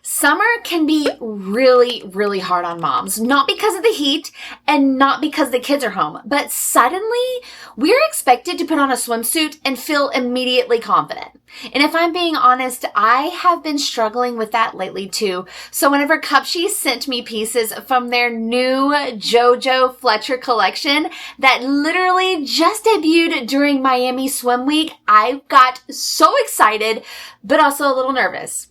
Summer can be really, really hard on moms, not because of the heat and not because the kids are home, but suddenly we're expected to put on a swimsuit and feel immediately confident. And if I'm being honest, I have been struggling with that lately too. So whenever Cupshe sent me pieces from their new JoJo Fletcher collection that literally just debuted during Miami Swim Week, I got so excited, but also a little nervous.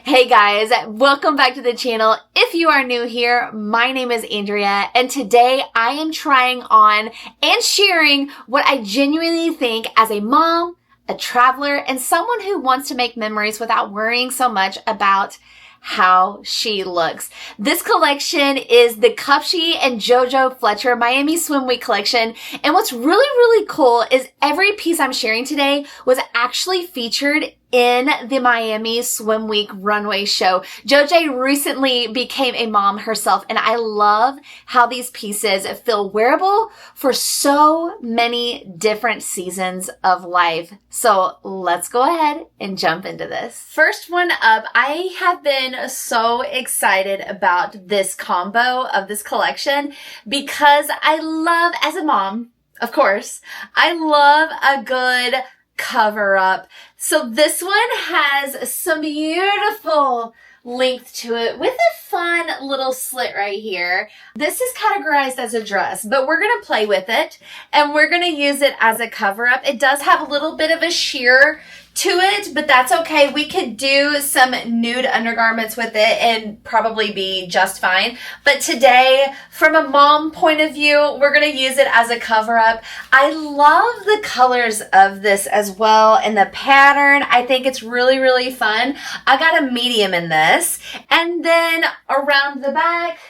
Hey guys, welcome back to the channel. If you are new here, my name is Andrea, and today I am trying on and sharing what I genuinely think as a mom, a traveler, and someone who wants to make memories without worrying so much about how she looks. This collection is the Cupshe and JoJo Fletcher Miami Swim Week collection. And what's really, really cool is every piece I'm sharing today was actually featured in the Miami Swim Week runway show. JoJo recently became a mom herself, and I love how these pieces feel wearable for so many different seasons of life. So let's go ahead and jump into this. First one up, I have been so excited about this combo of this collection because I love, as a mom, of course, I love a good cover up. So this one has some beautiful length to it with a fun little slit right here. This is categorized as a dress, but we're going to play with it and we're going to use it as a cover up. It does have a little bit of a sheer to it, but that's okay. We could do some nude undergarments with it and probably be just fine. But today, from a mom point of view, we're going to use it as a cover up. I love the colors of this as well and the pattern. I think it's really, really fun. I got a medium in this. And then around the back,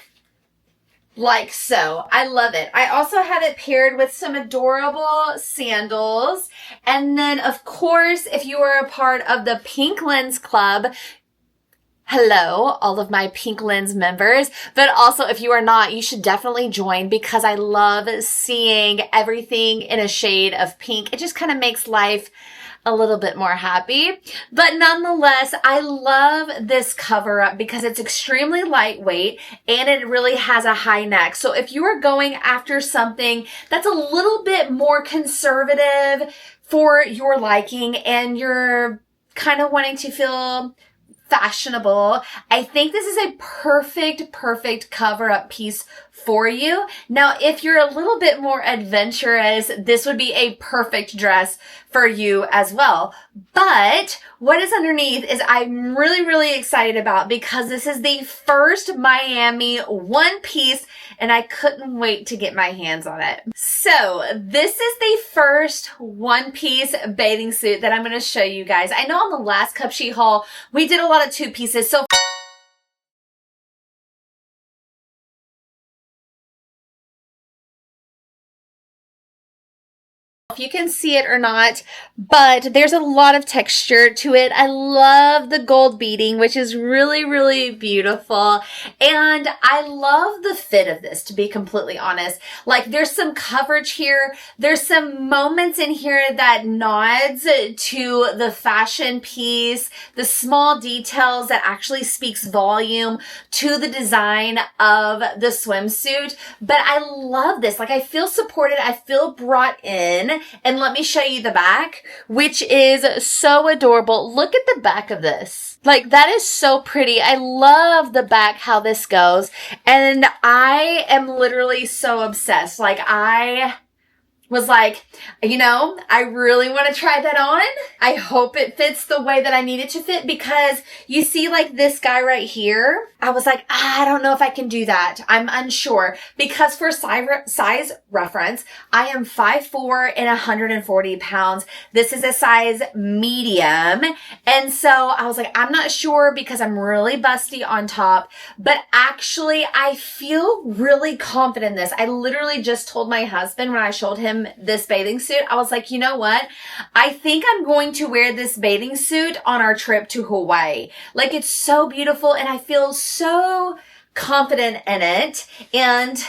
like so. I love it. I also have it paired with some adorable sandals. And then, of course, if you are a part of the Pink Lens Club, hello, all of my Pink Lens members. But also, if you are not, you should definitely join because I love seeing everything in a shade of pink. It just kind of makes life a little bit more happy. But nonetheless, I love this cover up because it's extremely lightweight and it really has a high neck. So if you are going after something that's a little bit more conservative for your liking and you're kind of wanting to feel fashionable, I think this is a perfect cover up piece for you. Now, if you're a little bit more adventurous, this would be a perfect dress for you as well. But what is underneath is I'm really excited about because this is the first Miami one piece and I couldn't wait to get my hands on it. So this is the first one piece bathing suit that I'm going to show you guys. I know on the last Cupshe haul, we did a lot of two pieces. So if you can see it or not, but there's a lot of texture to it. I love the gold beading, which is really beautiful. And I love the fit of this, to be completely honest. Like, there's some coverage here. There's some moments in here that nods to the fashion piece, the small details that actually speaks volume to the design of the swimsuit. But I love this. Like, I feel supported. I feel brought in. And let me show you the back, which is so adorable. Look at the back of this. Like, that is so pretty. I love the back, how this goes. And I am literally so obsessed. Like, I was like, you know, I really want to try that on. I hope it fits the way that I need it to fit because you see like this guy right here. I was like, I don't know if I can do that. I'm unsure because for size reference, I am 5'4" and 140 pounds. This is a size medium. And so I was like, I'm not sure because I'm really busty on top, but actually I feel really confident in this. I literally just told my husband when I showed him this bathing suit, I was like, you know what? I think I'm going to wear this bathing suit on our trip to Hawaii. Like, it's so beautiful and I feel so confident in it. And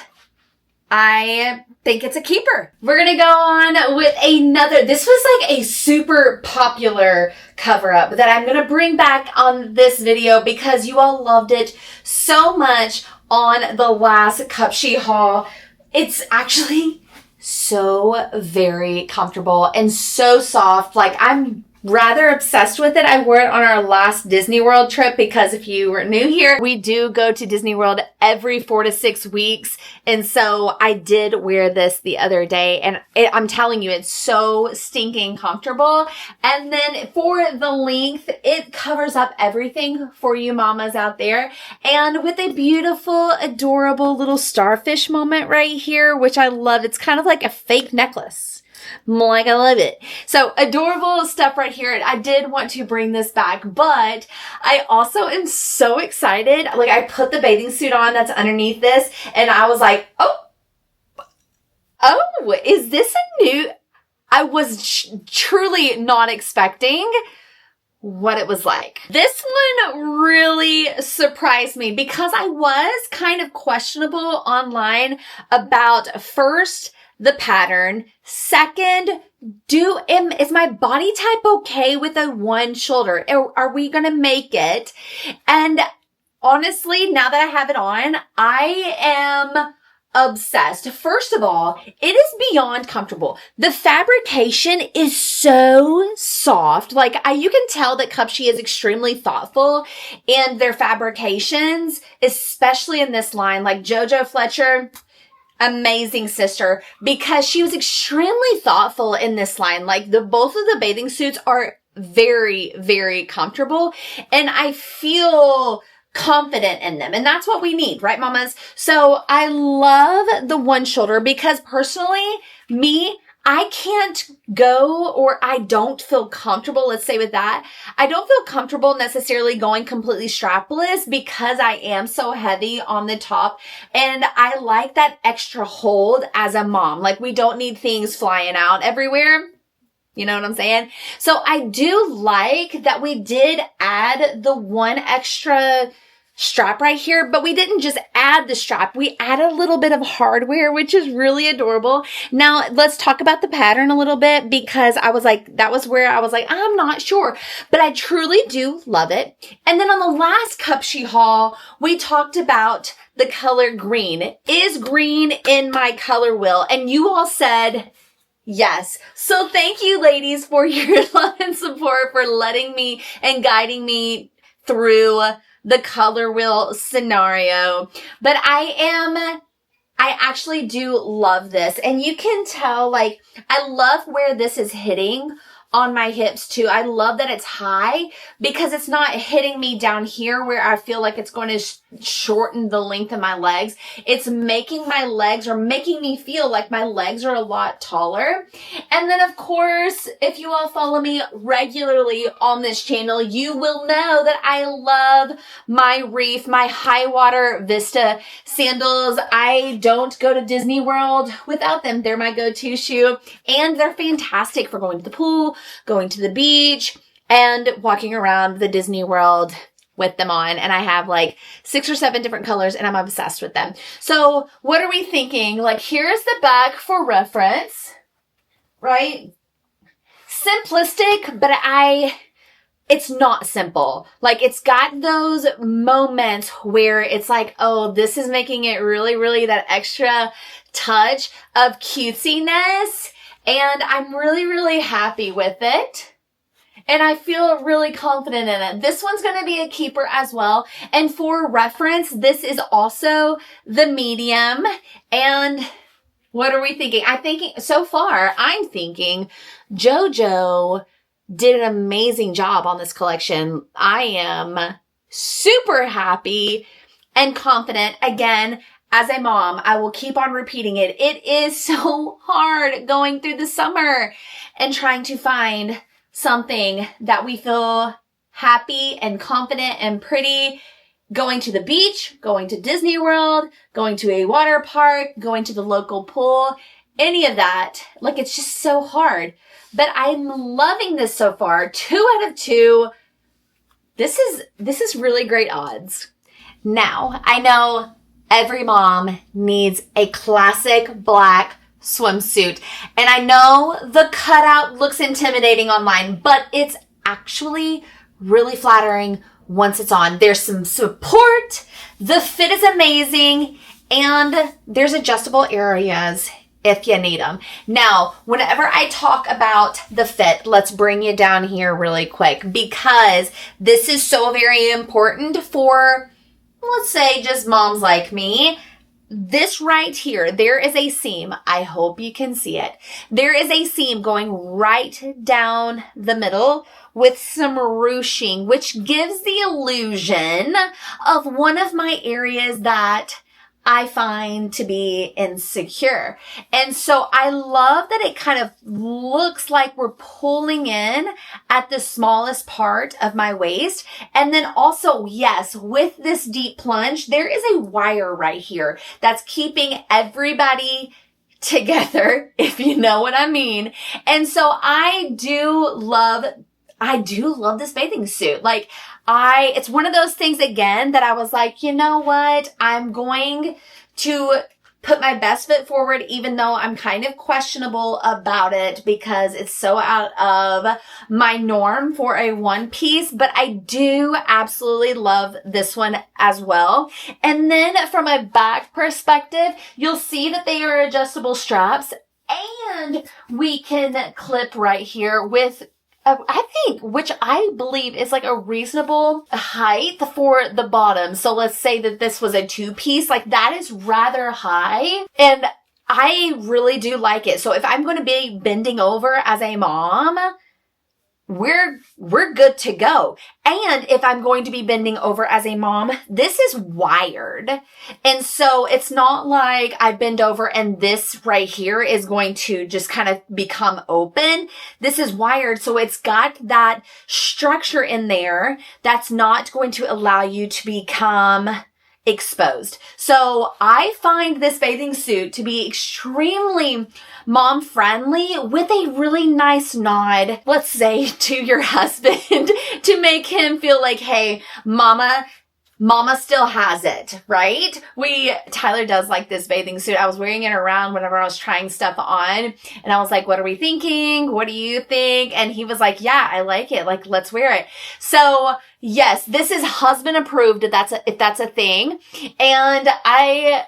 I think it's a keeper. We're gonna go on with another. This was like a super popular cover up that I'm gonna bring back on this video because you all loved it so much on the last Cupshe haul. It's actually so very comfortable and so soft. Like, I'm rather obsessed with it. I wore it on our last Disney World trip because if you were new here, we do go to Disney World every 4 to 6 weeks. And so I did wear this the other day and I'm telling you, it's so stinking comfortable. And then for the length, it covers up everything for you mamas out there. And with a beautiful, adorable little starfish moment right here, which I love. It's kind of like a fake necklace. Like, I love it. So adorable stuff right here. I did want to bring this back, but I also am so excited. Like, I put the bathing suit on that's underneath this and I was like, oh, is this a new? I was truly not expecting what it was like. This one really surprised me because I was kind of questionable online about, first, the pattern. Second, is my body type okay with a one shoulder? Are we gonna make it? And honestly, now that I have it on, I am obsessed. First of all, it is beyond comfortable. The fabrication is so soft. Like, you can tell that Cupshe is extremely thoughtful in their fabrications, especially in this line. Like JoJo Fletcher, amazing sister, because she was extremely thoughtful in this line. Like, both of the bathing suits are very, very comfortable and I feel confident in them. And that's what we need, right, mamas? So I love the one shoulder because personally, I can't go, or I don't feel comfortable, let's say with that. I don't feel comfortable necessarily going completely strapless because I am so heavy on the top. And I like that extra hold as a mom. Like, we don't need things flying out everywhere. You know what I'm saying? So I do like that we did add the one extra strap right here, but we didn't just add the strap. We added a little bit of hardware, which is really adorable. Now, let's talk about the pattern a little bit because that was where I was like, I'm not sure, but I truly do love it. And then on the last Cupshe haul, we talked about the color green. Is green in my color wheel? And you all said yes. So thank you, ladies, for your love and support, for letting me and guiding me through the color wheel scenario. But I actually do love this. And you can tell, like, I love where this is hitting on my hips too. I love that it's high because it's not hitting me down here where I feel like it's going to shorten the length of my legs. It's making my legs, or making me feel like my legs are a lot taller. And then of course, if you all follow me regularly on this channel, you will know that I love my Reef, my high water Vista sandals. I don't go to Disney World without them. They're my go-to shoe and they're fantastic for going to the pool, going to the beach, and walking around the Disney World with them on. And I have like 6 or 7 different colors and I'm obsessed with them. So what are we thinking? Like, here's the back for reference, right? Simplistic, but it's not simple. Like, it's got those moments where it's like, oh, this is making it really, really that extra touch of cutesiness. And I'm really, really happy with it. And I feel really confident in it. This one's going to be a keeper as well. And for reference, this is also the medium. And what are we thinking? So far, I'm thinking JoJo did an amazing job on this collection. I am super happy and confident. Again, as a mom, I will keep on repeating it. It is so hard going through the summer and trying to find something that we feel happy and confident and pretty. Going to the beach, going to Disney World, going to a water park, going to the local pool, any of that. Like, it's just so hard. But I'm loving this so far. 2 out of 2. This is really great odds. Now, I know Every mom needs a classic black swimsuit. And I know the cutout looks intimidating online, but it's actually really flattering once it's on. There's some support, the fit is amazing, and there's adjustable areas if you need them. Now, whenever I talk about the fit, let's bring you down here really quick, because this is so very important for, let's say, just moms like me. This right here, there is a seam. I hope you can see it. There is a seam going right down the middle with some ruching, which gives the illusion of one of my areas that I find to be insecure. And so I love that it kind of looks like we're pulling in at the smallest part of my waist. And then also, yes, with this deep plunge, there is a wire right here that's keeping everybody together, if you know what I mean. And so I do love this bathing suit. Like, it's one of those things again that I was like, you know what? I'm going to put my best foot forward, even though I'm kind of questionable about it because it's so out of my norm for a one piece, but I do absolutely love this one as well. And then from a back perspective, you'll see that they are adjustable straps, and we can clip right here with I think, which I believe is like a reasonable height for the bottom. So let's say that this was a two-piece, like that is rather high, and I really do like it. So if I'm going to be bending over as a mom, we're good to go. And if I'm going to be bending over as a mom, this is wired. And so it's not like I bend over and this right here is going to just kind of become open. This is wired. So it's got that structure in there that's not going to allow you to become exposed. So I find this bathing suit to be extremely mom friendly with a really nice nod, let's say, to your husband to make him feel like, hey, mama still has it, right? Tyler does like this bathing suit. I was wearing it around whenever I was trying stuff on, and I was like, what are we thinking? What do you think? And he was like, yeah, I like it. Like, let's wear it. So yes, this is husband approved if that's a thing. And I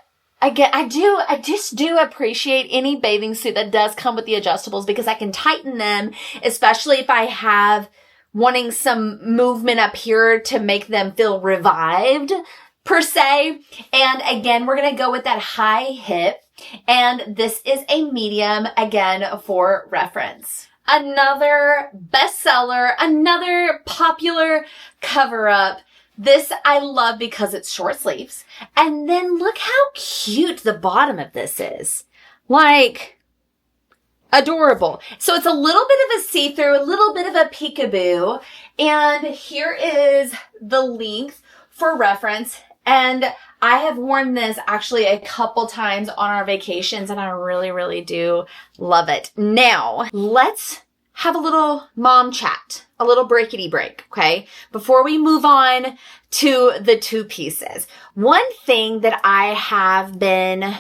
just do appreciate any bathing suit that does come with the adjustables, because I can tighten them, especially if I have wanting some movement up here to make them feel revived, per se. And again, we're going to go with that high hip. And this is a medium, again, for reference. Another bestseller, another popular cover-up. This I love because it's short sleeves. And then look how cute the bottom of this is. Like, adorable. So it's a little bit of a see-through, a little bit of a peekaboo. And here is the length for reference. And I have worn this actually a couple times on our vacations, and I really, really do love it. Now, let's have a little mom chat, a little breakity break, okay? Before we move on to the two pieces. One thing that I have been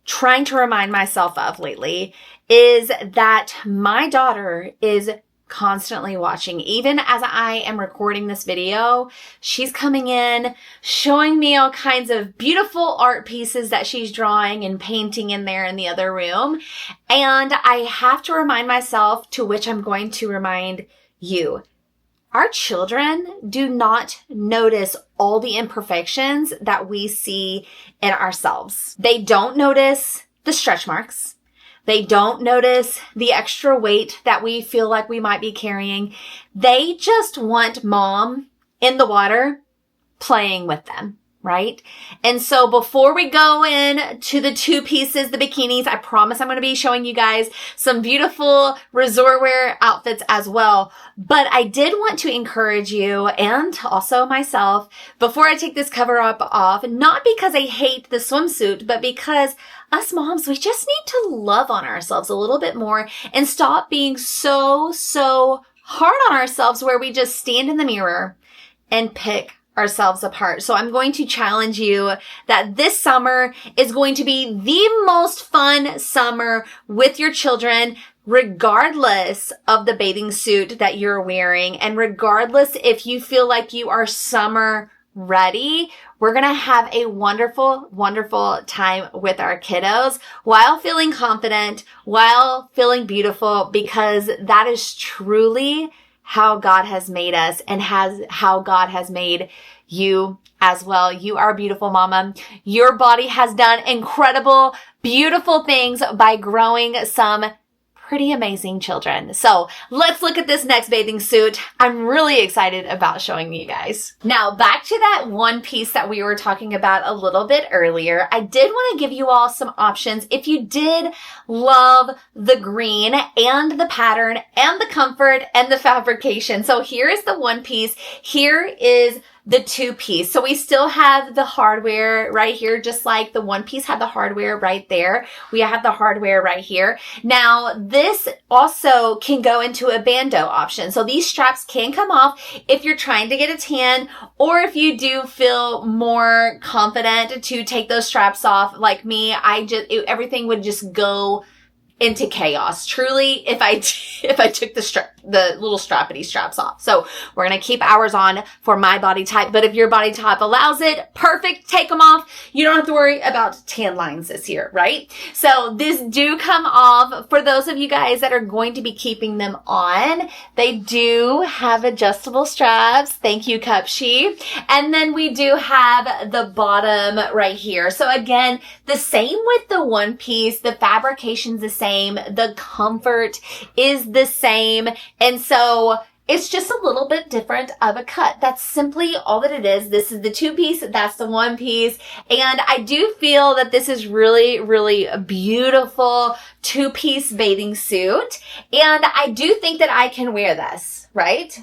trying to remind myself of lately is that my daughter is constantly watching. Even as I am recording this video, she's coming in, showing me all kinds of beautiful art pieces that she's drawing and painting in there in the other room. And I have to remind myself, to which I'm going to remind you, our children do not notice all the imperfections that we see in ourselves. They don't notice the stretch marks. They don't notice the extra weight that we feel like we might be carrying. They just want mom in the water playing with them, right? And so before we go in to the two pieces, the bikinis, I promise I'm going to be showing you guys some beautiful resort wear outfits as well. But I did want to encourage you, and also myself, before I take this cover up off, not because I hate the swimsuit, but because us moms, we just need to love on ourselves a little bit more and stop being so hard on ourselves, where we just stand in the mirror and pick ourselves apart. So I'm going to challenge you that this summer is going to be the most fun summer with your children, regardless of the bathing suit that you're wearing. And regardless if you feel like you are summer ready, we're going to have a wonderful, wonderful time with our kiddos while feeling confident, while feeling beautiful, because that is truly how God has made us and how God has made you as well. You are beautiful, mama. Your body has done incredible, beautiful things by growing some pretty amazing children. So let's look at this next bathing suit. I'm really excited about showing you guys. Now back to that one piece that we were talking about a little bit earlier. I did want to give you all some options. If you did love the green and the pattern and the comfort and the fabrication. So here is the one piece. Here is the two piece. So we still have the hardware right here, just like the one piece had the hardware right there. We have the hardware right here. Now this also can go into a bandeau option. So these straps can come off if you're trying to get a tan, or if you do feel more confident to take those straps off. Like me, everything would just go into chaos, truly, if I took the little strappity straps off. So we're going to keep ours on for my body type, but if your body type allows it, perfect, take them off. You don't have to worry about tan lines this year, right? So these do come off. For those of you guys that are going to be keeping them on, they do have adjustable straps. Thank you, Cupshe. And then we do have the bottom right here. So again, the same with the one piece, the fabrication's the same. The comfort is the same. And so it's just a little bit different of a cut. That's simply all that it is. This is the two piece. That's the one piece. And I do feel that this is really, really a beautiful two-piece bathing suit. And I do think that I can wear this. Right?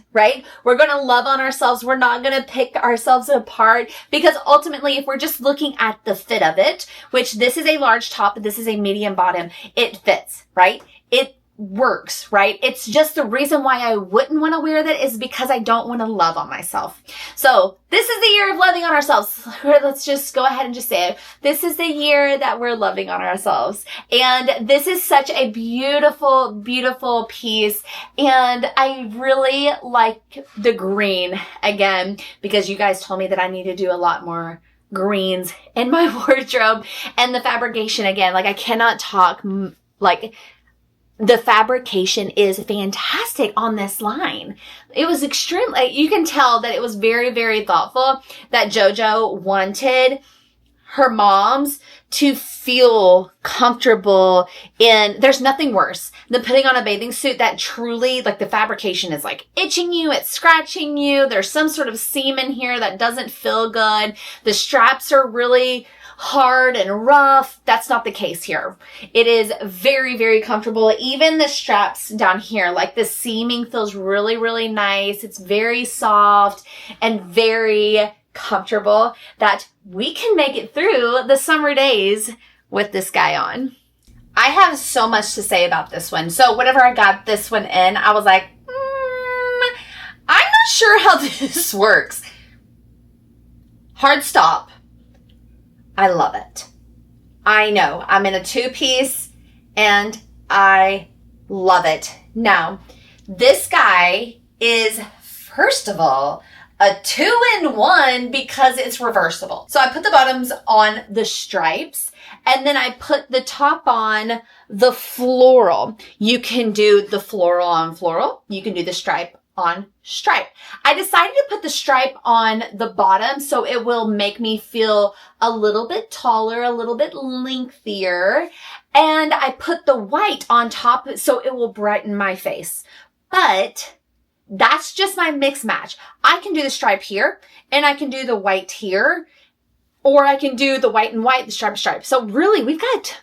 We're going to love on ourselves. We're not going to pick ourselves apart, because ultimately, if we're just looking at the fit of it, which this is a large top, this is a medium bottom, it fits, right? It works, right? It's just the reason why I wouldn't want to wear that is because I don't want to love on myself. So this is the year of loving on ourselves. Let's just go ahead and just say it. This is the year that we're loving on ourselves. And this is such a beautiful, beautiful piece. And I really like the green again, because you guys told me that I need to do a lot more greens in my wardrobe. And the fabrication again, like I cannot talk like the fabrication is fantastic on this line. It was extremely, you can tell that it was very, very thoughtful that JoJo wanted her moms to feel comfortable in, there's nothing worse than putting on a bathing suit that truly, like the fabrication is like itching you, it's scratching you, there's some sort of seam in here that doesn't feel good, the straps are really hard and rough. That's not the case here. It is very, very comfortable. Even the straps down here, like the seaming feels really, really nice. It's very soft and very comfortable that we can make it through the summer days with this guy on. I have so much to say about this one. So whenever I got this one in, I was like, I'm not sure how this works. Hard stop. I love it. I know. I'm in a two-piece and I love it. Now, this guy is, first of all, a 2-in-1 because it's reversible. So I put the bottoms on the stripes and then I put the top on the floral. You can do the floral on floral. You can do the stripe on stripe. I decided to put the stripe on the bottom so it will make me feel a little bit taller, a little bit lengthier. And I put the white on top so it will brighten my face. But that's just my mix match. I can do the stripe here and I can do the white here, or I can do the white and white, the stripe. So really we've got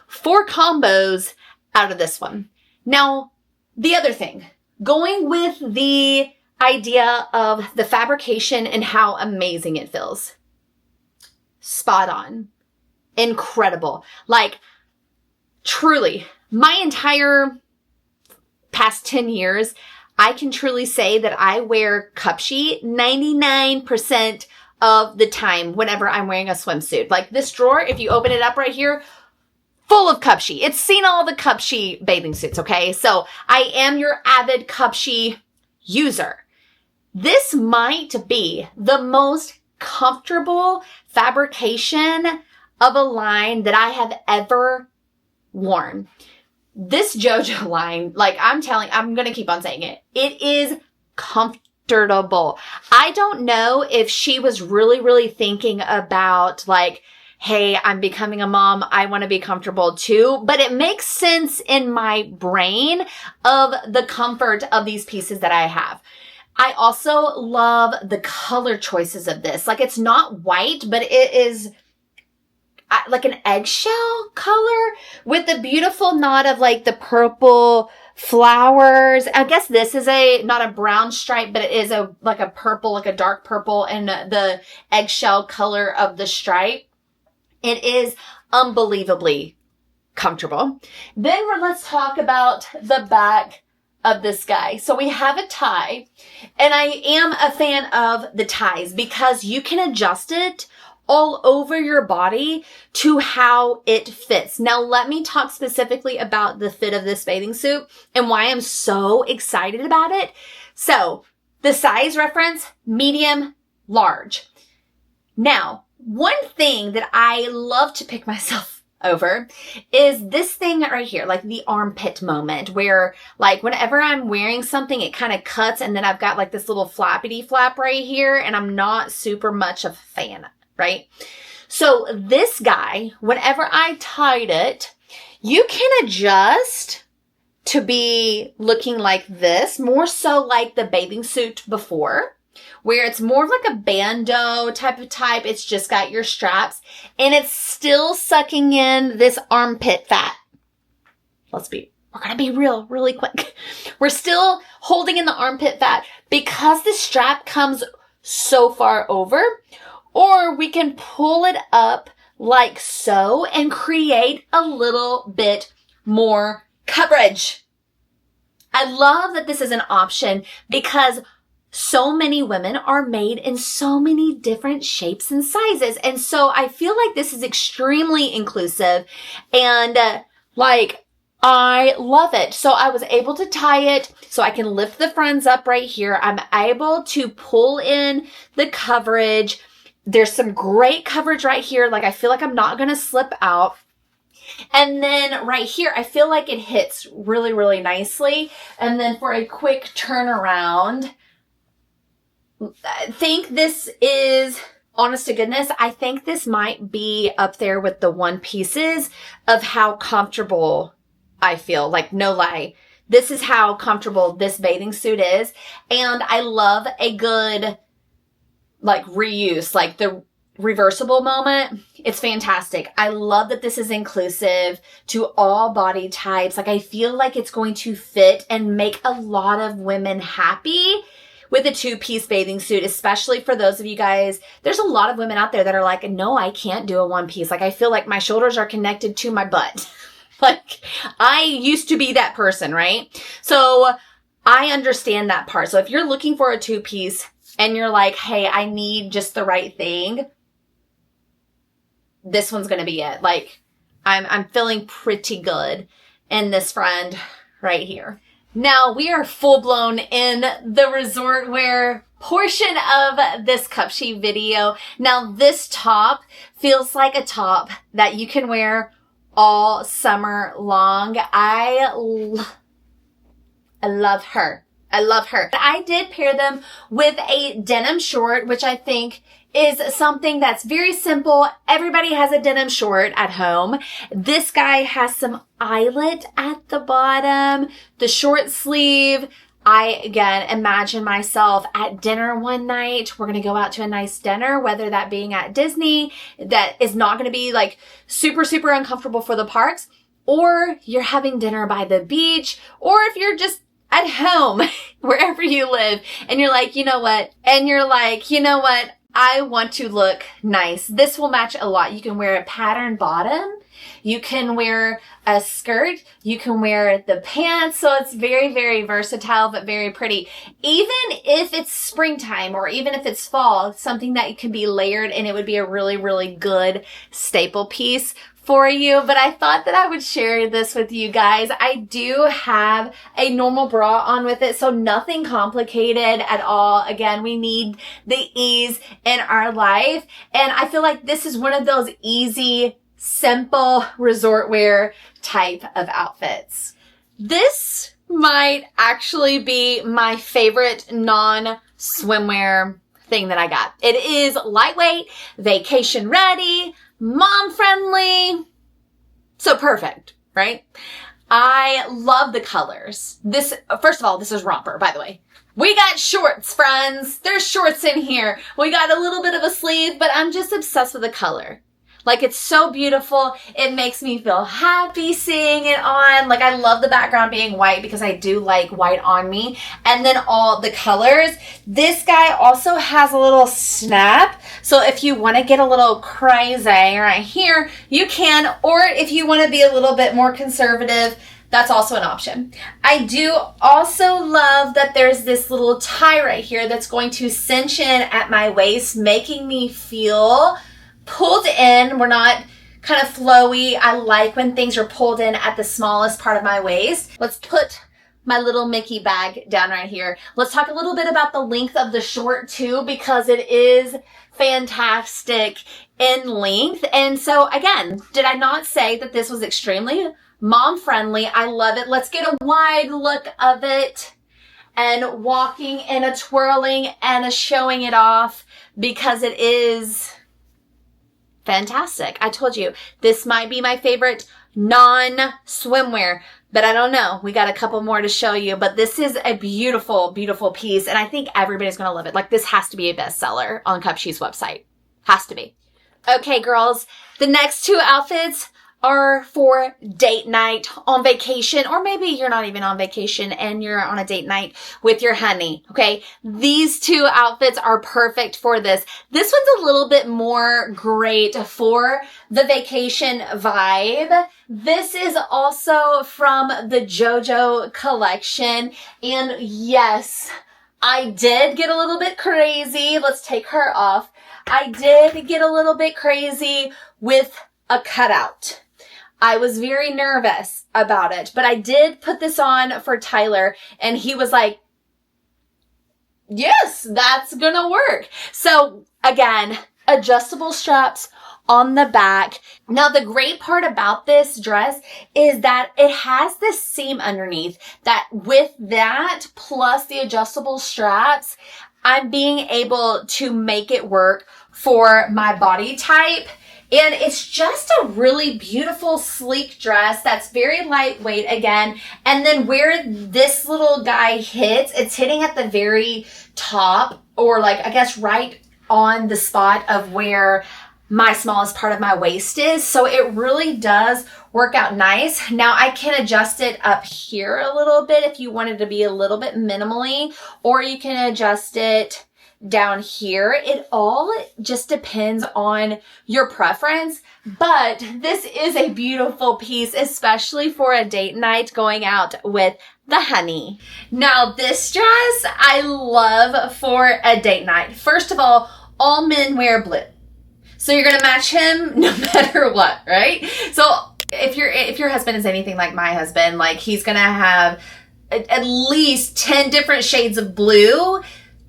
4 combos out of this one. Now, the other thing, going with the idea of the fabrication and how amazing it feels. Spot on. Incredible. Like, truly, my entire past 10 years, I can truly say that I wear Cupshe 99% of the time whenever I'm wearing a swimsuit. Like this drawer, if you open it up right here, full of Cupshe. It's seen all the Cupshe bathing suits, okay? So I am your avid Cupshe user. This might be the most comfortable fabrication of a line that I have ever worn. This JoJo line, like I'm going to keep on saying it. It is comfortable. I don't know if she was really thinking about like, hey, I'm becoming a mom. I want to be comfortable too. But it makes sense in my brain of the comfort of these pieces that I have. I also love the color choices of this. Like it's not white, but it is like an eggshell color with the beautiful nod of like the purple flowers. I guess this is not a brown stripe, but it is like a purple, like a dark purple, and the eggshell color of the stripe. It is unbelievably comfortable. Then let's talk about the back of this guy. So we have a tie, and I am a fan of the ties because you can adjust it all over your body to how it fits. Now, let me talk specifically about the fit of this bathing suit and why I'm so excited about it. So the size reference, medium, large. Now, one thing that I love to pick myself over is this thing right here, like the armpit moment where like whenever I'm wearing something, it kind of cuts and then I've got like this little flappity flap right here and I'm not super much of a fan, right? So this guy, whenever I tied it, you can adjust to be looking like this, more so like the bathing suit before, where it's more of like a bandeau type. It's just got your straps and it's still sucking in this armpit fat. We're going to be really quick. We're still holding in the armpit fat because the strap comes so far over, or we can pull it up like so and create a little bit more coverage. I love that this is an option because so many women are made in so many different shapes and sizes. And so I feel like this is extremely inclusive and I love it. So I was able to tie it so I can lift the fronts up right here. I'm able to pull in the coverage. There's some great coverage right here. Like I feel like I'm not going to slip out. And then right here, I feel like it hits really nicely. And then for a quick turnaround, I think this is, honest to goodness, I think this might be up there with the one pieces of how comfortable I feel. Like, no lie. This is how comfortable this bathing suit is. And I love a good, like, reuse, like the reversible moment. It's fantastic. I love that this is inclusive to all body types. Like, I feel like it's going to fit and make a lot of women happy with a two-piece bathing suit, especially for those of you guys. There's a lot of women out there that are like, no, I can't do a one-piece. Like, I feel like my shoulders are connected to my butt. Like, I used to be that person, right? So I understand that part. So if you're looking for a two-piece and you're like, hey, I need just the right thing, this one's going to be it. Like, I'm feeling pretty good in this friend right here. Now we are full blown in the resort wear portion of this Cupshe video. Now this top feels like a top that you can wear all summer long. I love her. I love her. I did pair them with a denim short, which I think is something that's very simple. Everybody has a denim short at home. This guy has some eyelet at the bottom, the short sleeve. I, again, imagine myself at dinner one night. We're going to go out to a nice dinner, whether that being at Disney, that is not going to be like super uncomfortable for the parks, or you're having dinner by the beach, or if you're just at home, wherever you live, and you're like, you know what? I want to look nice. This will match a lot. You can wear a pattern bottom. You can wear a skirt. You can wear the pants. So it's very, very versatile, but very pretty. Even if it's springtime or even if it's fall, something that can be layered and it would be a really, really good staple piece for you. But I thought that I would share this with you guys. I do have a normal bra on with it, so nothing complicated at all. Again, we need the ease in our life. And I feel like this is one of those easy, simple resort wear type of outfits. This might actually be my favorite non-swimwear thing that I got. It is lightweight, vacation ready, mom friendly. So perfect, right? I love the colors. This, first of all, this is romper, by the way. We got shorts, friends. There's shorts in here. We got a little bit of a sleeve, but I'm just obsessed with the color. Like, it's so beautiful. It makes me feel happy seeing it on. Like, I love the background being white because I do like white on me. And then all the colors. This guy also has a little snap. So if you want to get a little crazy right here, you can. Or if you want to be a little bit more conservative, that's also an option. I do also love that there's this little tie right here that's going to cinch in at my waist, making me feel pulled in. We're not kind of flowy. I like when things are pulled in at the smallest part of my waist. Let's put my little Mickey bag down right here. Let's talk a little bit about the length of the short too, because it is fantastic in length. And so again, did I not say that this was extremely mom friendly? I love it. Let's get a wide look of it and walking and a twirling and a showing it off because it is fantastic. I told you, this might be my favorite non-swimwear, but I don't know. We got a couple more to show you, but this is a beautiful, beautiful piece, and I think everybody's going to love it. Like, this has to be a bestseller on Cupshe's website. Has to be. Okay, girls, the next two outfits are for date night, on vacation, or maybe you're not even on vacation and you're on a date night with your honey, okay? These two outfits are perfect for this. This one's a little bit more great for the vacation vibe. This is also from the JoJo collection, and yes, I did get a little bit crazy. Let's take her off. I did get a little bit crazy with a cutout. I was very nervous about it, but I did put this on for Tyler, and he was like, yes, that's gonna work. So again, adjustable straps on the back. Now, the great part about this dress is that it has this seam underneath, that with that plus the adjustable straps, I'm being able to make it work for my body type. And it's just a really beautiful, sleek dress that's very lightweight again. And then where this little guy hits, it's hitting at the very top, or like, I guess right on the spot of where my smallest part of my waist is. So it really does work out nice. Now I can adjust it up here a little bit if you wanted to be a little bit minimally, or you can adjust it down here. It all just depends on your preference, but this is a beautiful piece, especially for a date night going out with the honey. Now, this dress I love for a date night. First of all men wear blue. So you're going to match him no matter what, right? So if your husband is anything like my husband, like, he's going to have at least 10 different shades of blue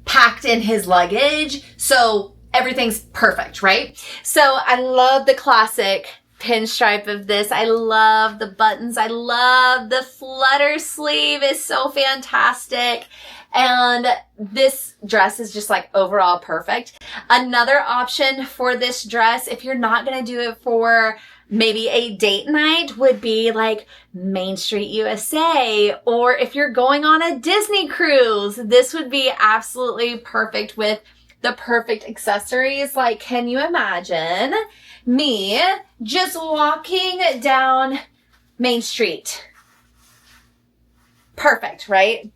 packed in his luggage. So everything's perfect, right? So I love the classic pinstripe of this. I love the buttons. I love the flutter sleeve. Is so fantastic. And this dress is just like overall perfect. Another option for this dress, if you're not going to do it for maybe a date night, would be like Main Street USA, or if you're going on a Disney cruise, this would be absolutely perfect with the perfect accessories. Like, can you imagine me just walking down Main Street? Perfect, right?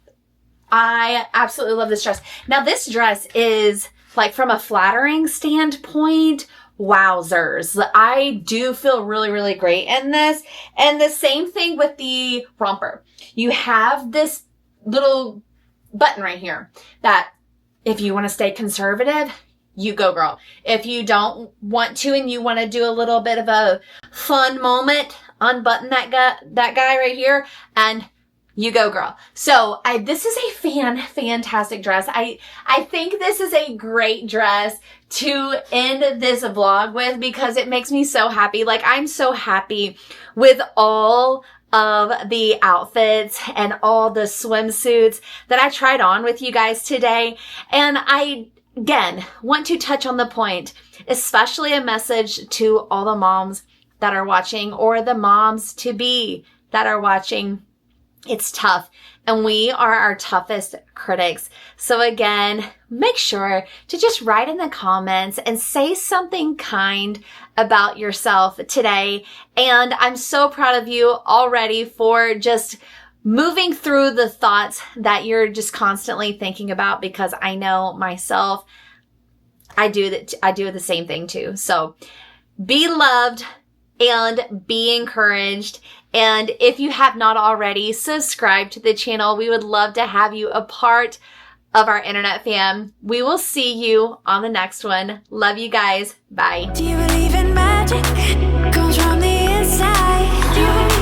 I absolutely love this dress. Now, this dress is like from a flattering standpoint, wowzers. I do feel really, really great in this. And the same thing with the romper. You have this little button right here that if you want to stay conservative, you go, girl. If you don't want to and you want to do a little bit of a fun moment, unbutton that guy right here and you go, girl. So this is a fantastic dress. I think this is a great dress to end this vlog with because it makes me so happy. Like, I'm so happy with all of the outfits and all the swimsuits that I tried on with you guys today. And I, again, want to touch on the point, especially a message to all the moms that are watching or the moms to be that are watching. It's tough and we are our toughest critics. So again, make sure to just write in the comments and say something kind about yourself today. And I'm so proud of you already for just moving through the thoughts that you're just constantly thinking about, because I know myself, I do the same thing too. So be loved and be encouraged. And if you have not already, subscribe to the channel. We would love to have you a part of our internet fam. We will see you on the next one. Love you guys. Bye. Do you believe in magic? Comes from the inside.